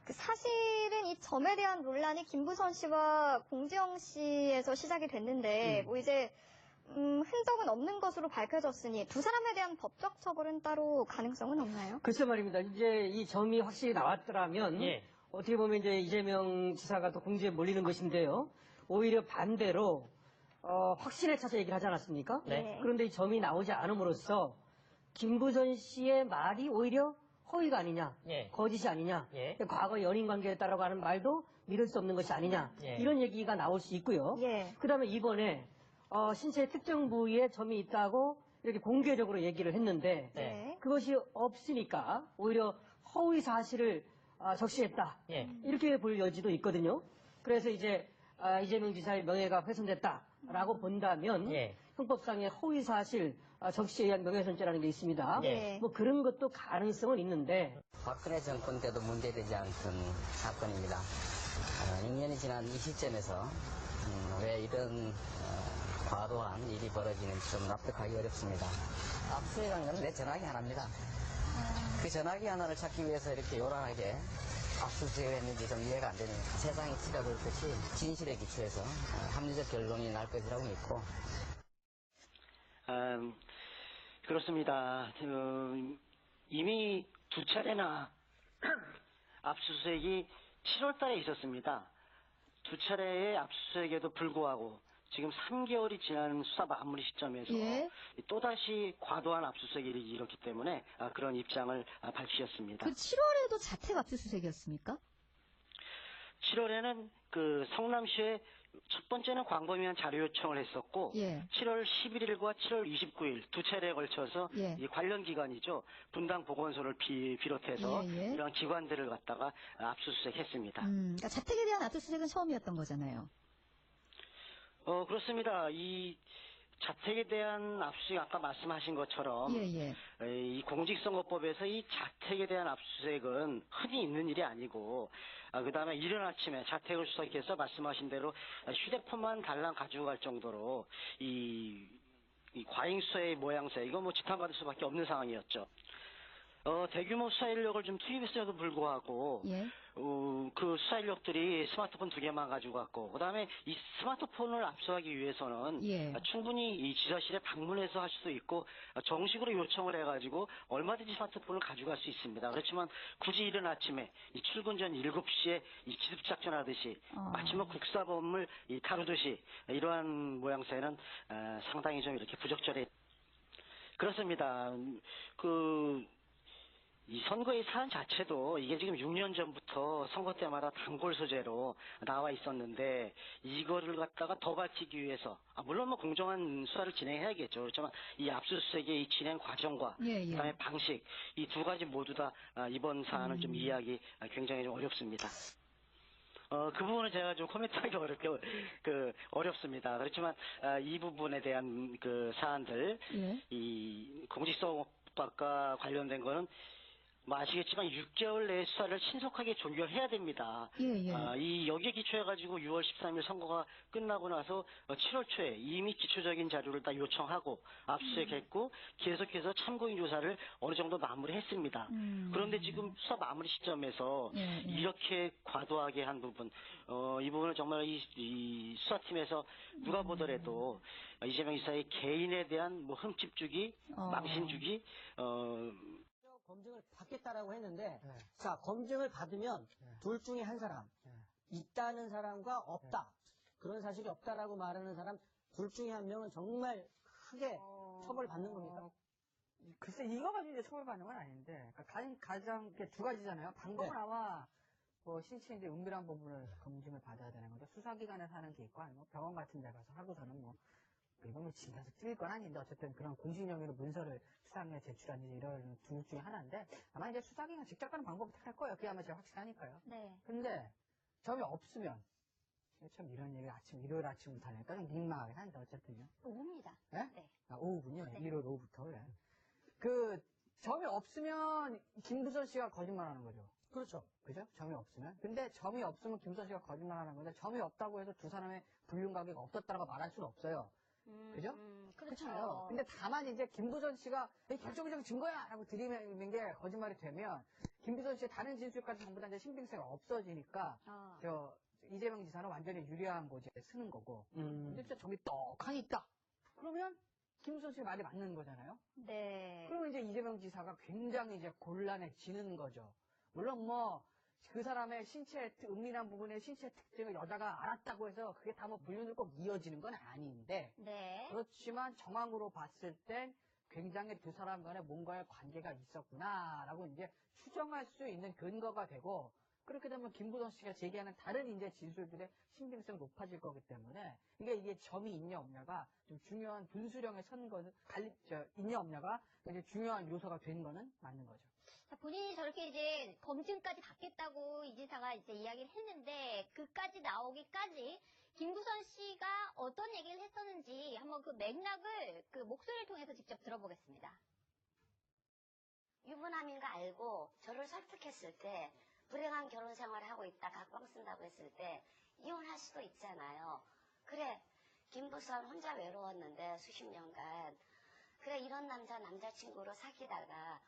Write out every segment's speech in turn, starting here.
그 사실은 이 점에 대한 논란이 김부선 씨와 공지영 씨에서 시작이 됐는데, 뭐 이제, 흔적은 없는 것으로 밝혀졌으니 두 사람에 대한 법적 처벌은 따로 가능성은 없나요? 글쎄 말입니다. 이제 이 점이 확실히 나왔더라면, 예. 어떻게 보면 이제 이재명 지사가 또 공지에 몰리는 것인데요. 오히려 반대로, 확신에 차서 얘기를 하지 않았습니까? 네. 그런데 이 점이 나오지 않음으로써 김부선 씨의 말이 오히려 허위가 아니냐, 예. 거짓이 아니냐, 예. 과거 연인 관계에 따라고 하는 말도 믿을 수 없는 것이 아니냐, 예. 이런 얘기가 나올 수 있고요. 예. 그 다음에 이번에 신체 특정 부위에 점이 있다고 이렇게 공개적으로 얘기를 했는데 네. 그것이 없으니까 오히려 허위 사실을 적시했다. 예. 이렇게 볼 여지도 있거든요. 그래서 이제 이재명 지사의 명예가 훼손됐다라고 본다면 예. 형법상의 허위 사실 적시에 의한 명예훼손죄라는 게 있습니다. 예. 뭐 그런 것도 가능성은 있는데 박근혜 정권 때도 문제되지 않던 사건입니다. 6년이 지난 이 시점에서 왜 이런 과도한 일이 벌어지는지 좀 납득하기 어렵습니다. 압수해간 건 내 전화기 하나입니다. 그 전화기 하나를 찾기 위해서 이렇게 요란하게 압수수색을 했는지 좀 이해가 안 됩니다. 세상이 치러볼 것이 진실에 기초해서 합리적 결론이 날 것이라고 믿고. 그렇습니다. 이미 두 차례나 압수수색이 7월 달에 있었습니다. 두 차례의 압수수색에도 불구하고 지금 3개월이 지난 수사 마무리 시점에서 예. 또다시 과도한 압수수색이 이렇기 때문에 그런 입장을 밝히셨습니다. 그 7월에도 자택 압수수색이었습니까? 7월에는 그 성남시에 첫 번째는 광범위한 자료 요청을 했었고 예. 7월 11일과 7월 29일 두 차례에 걸쳐서 예. 이 관련 기관이죠. 분당 보건소를 비롯해서 예, 예. 이런 기관들을 갖다가 압수수색했습니다. 그러니까 자택에 대한 압수수색은 처음이었던 거잖아요. 그렇습니다. 이 자택에 대한 압수수색 아까 말씀하신 것처럼 예, 예. 이 공직선거법에서 이 자택에 대한 압수수색은 흔히 있는 일이 아니고 그다음에 이른 아침에 자택을 수색해서 말씀하신 대로 휴대폰만 달랑 가지고 갈 정도로 이 과잉수사의 모양새 이거 뭐 지탄받을 수밖에 없는 상황이었죠. 대규모 수사 인력을 좀 투입했음에도 불구하고 예. 그 수사 인력들이 스마트폰 2개만 가지고 갔고 그다음에 이 스마트폰을 압수하기 위해서는 예. 충분히 이 지사실에 방문해서 할 수도 있고 정식으로 요청을 해가지고 얼마든지 스마트폰을 가져갈 수 있습니다. 그렇지만 굳이 이른 아침에 이 출근 전 7시에 이 기습작전하듯이 마치 뭐 국사범을 다루듯이 이러한 모양새는 상당히 좀 이렇게 부적절해. 그렇습니다. 이 선거의 사안 자체도 이게 지금 6년 전부터 선거 때마다 단골 소재로 나와 있었는데 이거를 갖다가 더 밝히기 위해서 물론 뭐 공정한 수사를 진행해야겠죠. 그렇지만 이 압수수색의 이 진행 과정과 예, 예. 그다음에 방식 이 두 가지 모두 다 이번 사안을 좀 이해하기 굉장히 좀 어렵습니다. 그 부분은 제가 좀 코멘트하기 어렵습니다. 그렇지만 이 부분에 대한 그 사안들 예. 이 공직선거법과 관련된 거는 뭐 아시겠지만 6개월 내에 수사를 신속하게 종결해야 됩니다. 예, 예. 여기에 기초해가지고 6월 13일 선거가 끝나고 나서 7월 초에 이미 기초적인 자료를 다 요청하고 압수수색했고 계속해서 참고인 조사를 어느 정도 마무리했습니다. 그런데 지금 수사 마무리 시점에서 예, 예. 이렇게 과도하게 한 부분, 이 부분은 정말 이 수사팀에서 누가 보더라도 이재명 지사의 개인에 대한 뭐 흠집 주기, 망신 주기, 검증을 받겠다라고 했는데 자 검증을 받으면 둘 중에 한 사람 있다는 사람과 없다 그런 사실이 없다라고 말하는 사람 둘 중에 한 명은 정말 크게 처벌받는 겁니까? 글쎄 이거 가지고 이제 처벌받는 건 아닌데 그러니까 가장 이렇게 두 가지잖아요. 방법은 아마 뭐 신체 이제 은밀한 부분을 검증을 받아야 되는 건데 수사기관에서 하는 게 있고 아니면 병원 같은 데 가서 하고서는 뭐 이건 뭐 집에서 찔릴 건 아닌데 어쨌든 그런 공식령으로 문서를 수사기관에 제출하는지 이런 둘 중에 하나인데 아마 이제 수사기관 직접 가는 방법을 택할 거예요. 그게 아마 제가 확실하니까요. 네. 근데 점이 없으면 참 이런 얘기 일요일 아침부터 하니까 좀 민망하긴 한데 어쨌든요. 오후입니다. 네? 네. 오후군요. 네. 일요일 오후부터. 예. 그 점이 없으면 김부선 씨가 거짓말하는 거죠. 그렇죠. 그죠? 점이 없으면. 근데 점이 없으면 김부선 씨가 거짓말하는 건데 점이 없다고 해서 두 사람의 불륜 관계가 없었다라고 말할 수는 없어요. 그죠? 그렇잖아요. 근데 다만 이제 김부선 씨가 결정적인 증거야! 라고 들이미는 게 거짓말이 되면 김부선 씨의 다른 진술까지 전부 다 이제 신빙성이 없어지니까 이재명 지사는 완전히 유리한 고지에 쓰는 거고. 근데 진짜 점이 떡하니 있다. 그러면 김부선 씨 말이 맞는 거잖아요. 네. 그러면 이제 이재명 지사가 굉장히 이제 곤란해지는 거죠. 물론 뭐 그 사람의 은밀한 부분의 신체 특징을 여자가 알았다고 해서 그게 다 뭐 불륜으로 꼭 이어지는 건 아닌데 네. 그렇지만 정황으로 봤을 땐 굉장히 두 사람 간에 뭔가의 관계가 있었구나라고 이제 추정할 수 있는 근거가 되고 그렇게 되면 김부선 씨가 제기하는 다른 이제 진술들의 신빙성이 높아질 거기 때문에 이게 점이 있냐 없냐가 좀 중요한 분수령에 선 거는 있냐 없냐가 굉장히 중요한 요소가 된 거는 맞는 거죠. 자, 본인이 저렇게 이제 검증까지 받겠다고 이 지사가 이제 이야기를 했는데 그까지 나오기까지 김부선 씨가 어떤 얘기를 했었는지 한번 그 맥락을 그 목소리를 통해서 직접 들어보겠습니다. 유부남인 거 알고 저를 설득했을 때 불행한 결혼 생활을 하고 있다 각방 쓴다고 했을 때 이혼할 수도 있잖아요. 그래 김부선 혼자 외로웠는데 수십 년간 그래 이런 남자친구로 사귀다가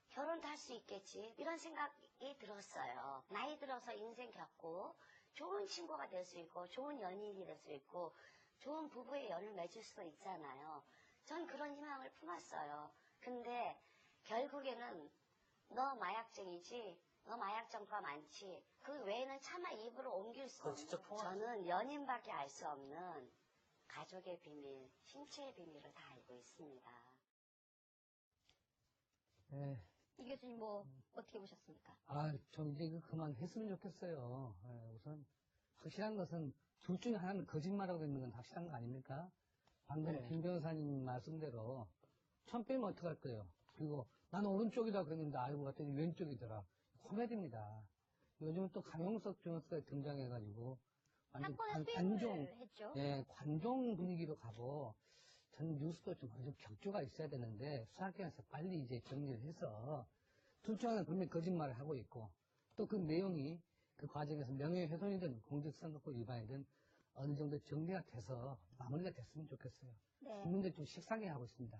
결혼도 할 수 있겠지 이런 생각이 들었어요. 나이 들어서 인생 겪고 좋은 친구가 될 수 있고 좋은 연인이 될 수 있고 좋은 부부의 연을 맺을 수도 있잖아요. 전 그런 희망을 품었어요. 근데 결국에는 너 마약쟁이지 너 마약 전과 많지 그 외에는 차마 입으로 옮길 수 없는 저는 연인밖에 알 수 없는 가족의 비밀, 신체의 비밀을 다 알고 있습니다. 네. 이 교수님 뭐 어떻게 보셨습니까? 좀 이제 이거 그만했으면 좋겠어요. 우선 확실한 것은 둘 중에 하나는 거짓말하고 있는 건 확실한 거 아닙니까? 방금 김 변호사님 말씀대로 처음 빼면 어떡할 거예요? 그리고 난 오른쪽이다 그랬는데 알고 봤더니 왼쪽이더라. 코미디입니다. 요즘은 또 강용석 변호사가 등장해가지고 완전 사건의 수임을 했죠. 관종 분위기로 가고 전 뉴스도 좀 어느 정도 격조가 있어야 되는데 수사기관에서 빨리 이제 정리를 해서 둘 중 하나는 분명히 거짓말을 하고 있고 또 그 내용이 그 과정에서 명예훼손이든 공직선거법 위반이든 어느 정도 정리가 돼서 마무리가 됐으면 좋겠어요. 네. 국민들 좀 식상해 하고 있습니다.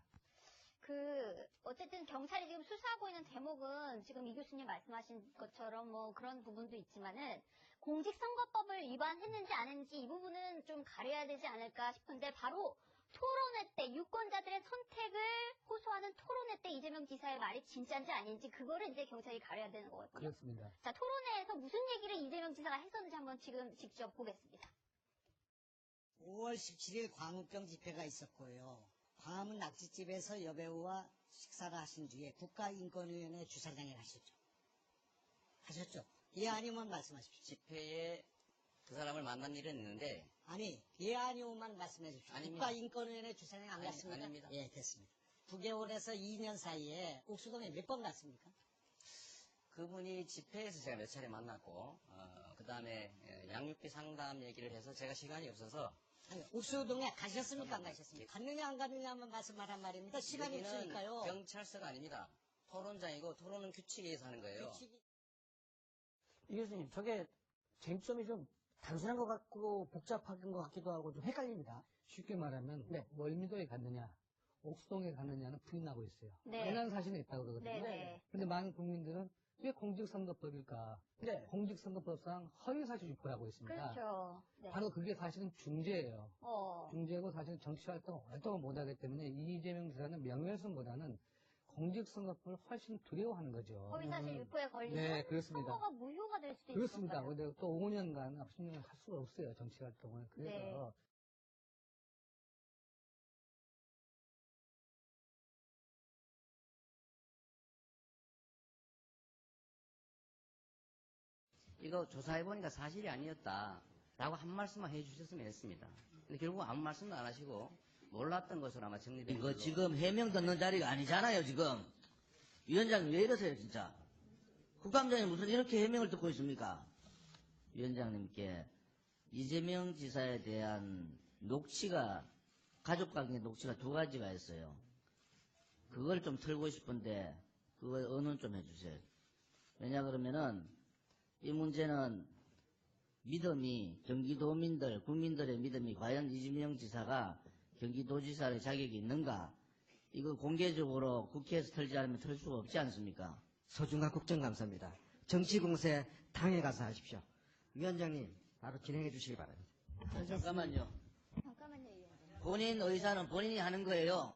어쨌든 경찰이 지금 수사하고 있는 대목은 지금 이 교수님 말씀하신 것처럼 뭐 그런 부분도 있지만은 공직선거법을 위반했는지 안 했는지 이 부분은 좀 가려야 되지 않을까 싶은데 바로 토론회 때 유권자들의 선택을 호소하는 토론회 때 이재명 지사의 말이 진짜인지 아닌지 그거를 이제 경찰이 가려야 되는 거거든요. 그렇습니다. 자, 토론회에서 무슨 얘기를 이재명 지사가 했었는지 한번 지금 직접 보겠습니다. 5월 17일 광우병 집회가 있었고요. 광화문 낙지집에서 여배우와 식사를 하신 뒤에 국가인권위원회 주차장에 가셨죠. 하셨죠? 예 아니면 말씀하십시오. 집회에 그 사람을 만난 일은 있는데 아니 예 아니오만 말씀해 주십시오. 아닙니다. 국가인권위원회 주차장에 안 갔습니까? 아닙니다. 예 됐습니다. 9개월에서 2년 사이에 옥수동에 몇 번 갔습니까? 그분이 집회에서 제가 몇 차례 만났고 그 다음에 양육비 상담 얘기를 해서 제가 시간이 없어서 아니, 옥수동에 가셨습니까? 안 가셨습니까? 갔느냐 안 갔느냐 한번 말씀하란 말입니다. 시간이 여기는 없으니까요. 경찰서가 아닙니다. 토론장이고 토론은 규칙에 의해서 하는 거예요. 이 교수님, 저게 쟁점이 좀 단순한 것 같고 복잡한 것 같기도 하고 좀 헷갈립니다. 쉽게 말하면 월미도에 갔느냐 옥수동에 갔느냐는 부인하고 있어요. 네. 연한 사실은 있다고 그러거든요. 네. 근데 많은 국민들은 왜 공직선거법일까? 네. 공직선거법상 허위사실 유포하고 있습니다. 그렇죠. 네. 바로 그게 사실은 중죄예요. 어. 중죄고 사실은 정치활동을 못하기 때문에 이재명 지사는 명예훼손보다는 공직선거법을 훨씬 두려워하는 거죠. 허위사실 유포에 걸리면 네, 그렇습니다. 선거가 무효가 될 수도 그렇습니다. 있을 근데 또 5년간, 10년간 할 수가 없어요, 정치활동을. 그래서 네. 이거 조사해보니까 사실이 아니었다라고 한 말씀만 해주셨으면 했습니다. 근데 결국 아무 말씀도 안 하시고 몰랐던 것으로 아마 정리된 이거 걸로. 지금 해명 듣는 자리가 아니잖아요, 지금. 위원장님 왜 이러세요, 진짜? 국감장이 무슨 이렇게 해명을 듣고 있습니까? 위원장님께 이재명 지사에 대한 녹취가, 가족관계 녹취가 두 가지가 있어요. 그걸 좀 틀고 싶은데, 그걸 언론 좀 해주세요. 왜냐 그러면은, 이 문제는 믿음이, 경기도민들, 국민들의 믿음이 과연 이재명 지사가 경기도지사의 자격이 있는가? 이거 공개적으로 국회에서 털지 않으면 털 수가 없지 않습니까? 소중한 국정감사입니다. 정치공세 당에 가서 하십시오. 위원장님, 바로 진행해 주시기 바랍니다. 잠깐만요. 잠깐만요, 위원장님. 본인 의사는 본인이 하는 거예요.